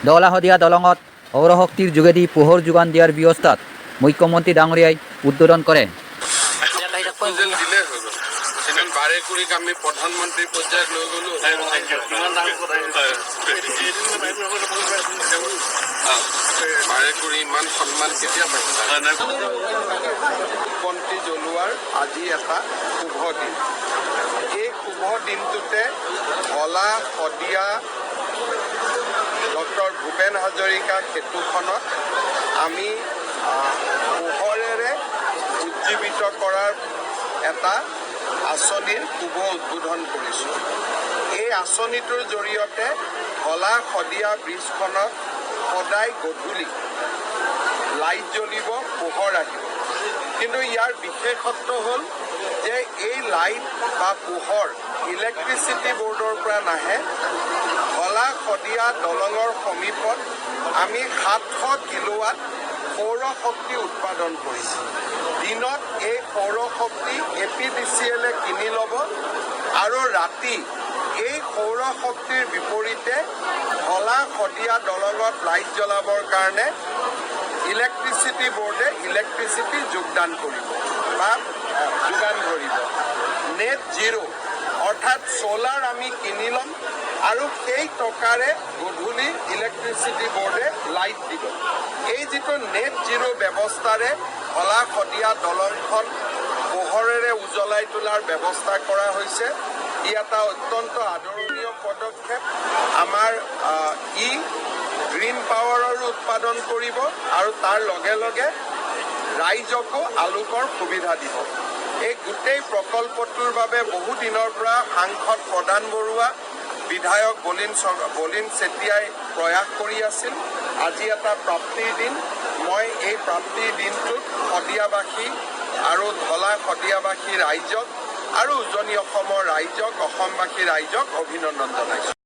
দলা শদিয়া দলঙত সৌৰশক্তিৰ যোগেদি পোহৰ যোগান দিয়াৰ ব্যৱস্থাত মুখ্যমন্ত্ৰী ডাঙৰীয়াই উদ্বোধন কৰে। বাৰেকুৰিক আমি প্ৰধানমন্ত্ৰী পৰ্যায়ত লৈ গ'লো। বাৰেকুৰি ইমান সন্মান কেতিয়া পাইছে? বন্তি জ্বলোৱাৰ আজি এটা শুভ দিন। এই শুভ দিনটোতে ধলা শদিয়া ডক্টৰ ভূপেন হাজৰিকা সেতুখনত আমি পোহৰেৰে উজ্জীৱিত কৰাৰ এটা আঁচনিৰ শুভ উদ্বোধন কৰিছোঁ। এই আঁচনিটোৰ জৰিয়তে ধলা শদিয়া ব্ৰিজখনত সদায় গধূলি লাইট জ্বলিব, পোহৰ আহিব। কিন্তু ইয়াৰ বিশেষত্ব হ'ল যে এই লাইট বা পোহৰ ইলেক্ট্ৰিচিটি বৰ্ডৰ পৰা নাহে। ধলা শদিয়া দলঙৰ সমীপত আমি 700 কিলোৱাট সৌৰ শক্তি উৎপাদন কৰিছোঁ। দিনত এই সৌৰ শক্তি APDCL কিনি ল'ব আৰু ৰাতি এই সৌৰ শক্তিৰ বিপৰীতে ধলা শদিয়া দলঙত লাইট জ্বলাবৰ কাৰণে ইলেক্ট্ৰিচিটি বৰ্ডে ইলেক্ট্ৰিচিটি যোগদান কৰিব বা যোগান ধৰিব। নেট জিৰ' অৰ্থাৎ ছ'লাৰ আমি কিনি ল'ম আৰু সেই টকাৰে গধূলি ইলেক্ট্ৰিচিটি বৰ্ডে লাইট দিব। এই যিটো নেট জিৰ' ব্যৱস্থাৰে ধলা শদিয়া দলংখন পোহৰেৰে উজ্বলাই তোলাৰ ব্যৱস্থা কৰা হৈছে, ই এটা অত্যন্ত আদৰণীয় পদক্ষেপ। আমাৰ গ্ৰীণ পাৱাৰৰো উৎপাদন কৰিব আৰু তাৰ লগে লগে ৰাইজকো আলোকৰ সুবিধা দিব। এই গোটেই প্ৰকল্পটোৰ বাবে বহু দিনৰ পৰা সাংসদ প্ৰদান বৰুৱা, বিধায়ক বলিন চেতিয়াই প্ৰয়াস কৰি আছিল। আজি এটা প্ৰাপ্তিৰ দিন। মই এই প্ৰাপ্তিৰ দিনটোত শদিয়াবাসী আৰু ধলা শদিয়াবাসী ৰাইজক আৰু উজনি অসমৰ ৰাইজক, অসমবাসী ৰাইজক অভিনন্দন জনাইছোঁ।